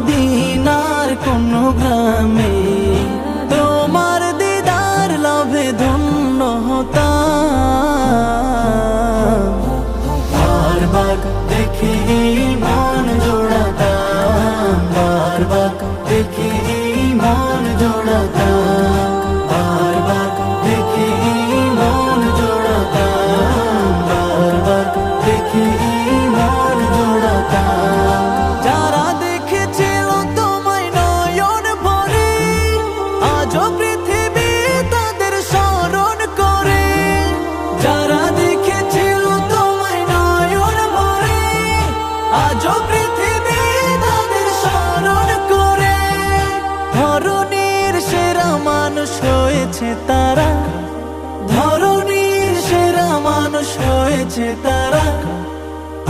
মদিনার কোন গ্রামে তোমার দিদার লাভে ধন্য হতাম। বারবার দেখি মন জোড়াতাম, বারবার দেখি মন জোড়াতাম, বারবার দেখি মন জোড়াতাম, বারবার দেখি মন জোড়াতাম। যারা দেখেছিল তোমায় নয়ন ভরে, আজও পৃথিবী তাদের স্মরণ করে। যারা দেখেছিল তোমায় নয়ন ভরে, আজও পৃথিবী তাদের স্মরণ করে। ধরণীর সেরা মানুষ হয়েছে তারা, ধরণীর সেরা মানুষ হয়েছে তারা।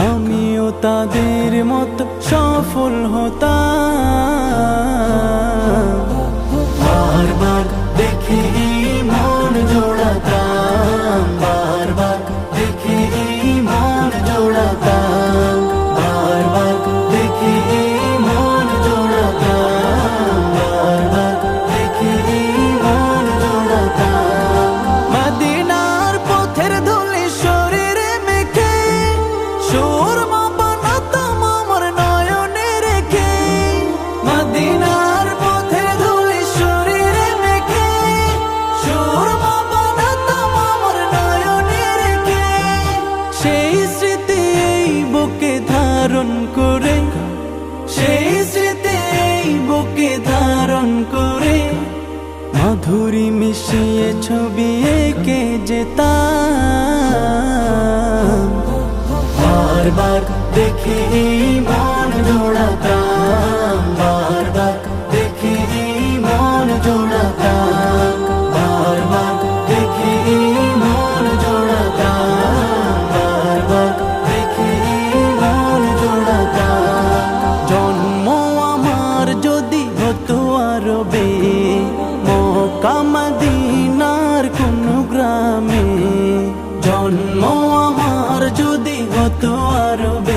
আমিও তাদের মতো সফল হতাম। বারবার দেখি মন জোড়াতাম, বারবার দেখি মন জোড়াতাম, বারবার দেখি মন জোড়াতাম, বারবার দেখি মন জোড়াতাম। মদিনার পথের ধুলি শরীরে মেখে সুরমা বানাতাম আমার নয়নে রেখে। মদিনার পথের ধুলি শরীরে মেখে সুরমা বানাতাম আমার নয়নে রেখে। সেই স্মৃতি এই বুকে ধারণ করে, সেই স্মৃতি এই বুকে ধারণ করে। মাধুরী মিশিয়ে ছবি এঁকে যেতাম। বারবার দেখি মন জোড়াতাম, বারবার দেখি মন জোড়াতাম, বারবার দেখি মন জোড়াতাম, বারবার দেখি মন জোড়াতাম। জন্ম আমার যদি হতো আরবে, মক্কা মদিনার কোন গ্রামে। জন্ম আমার যদি হতো আরবে,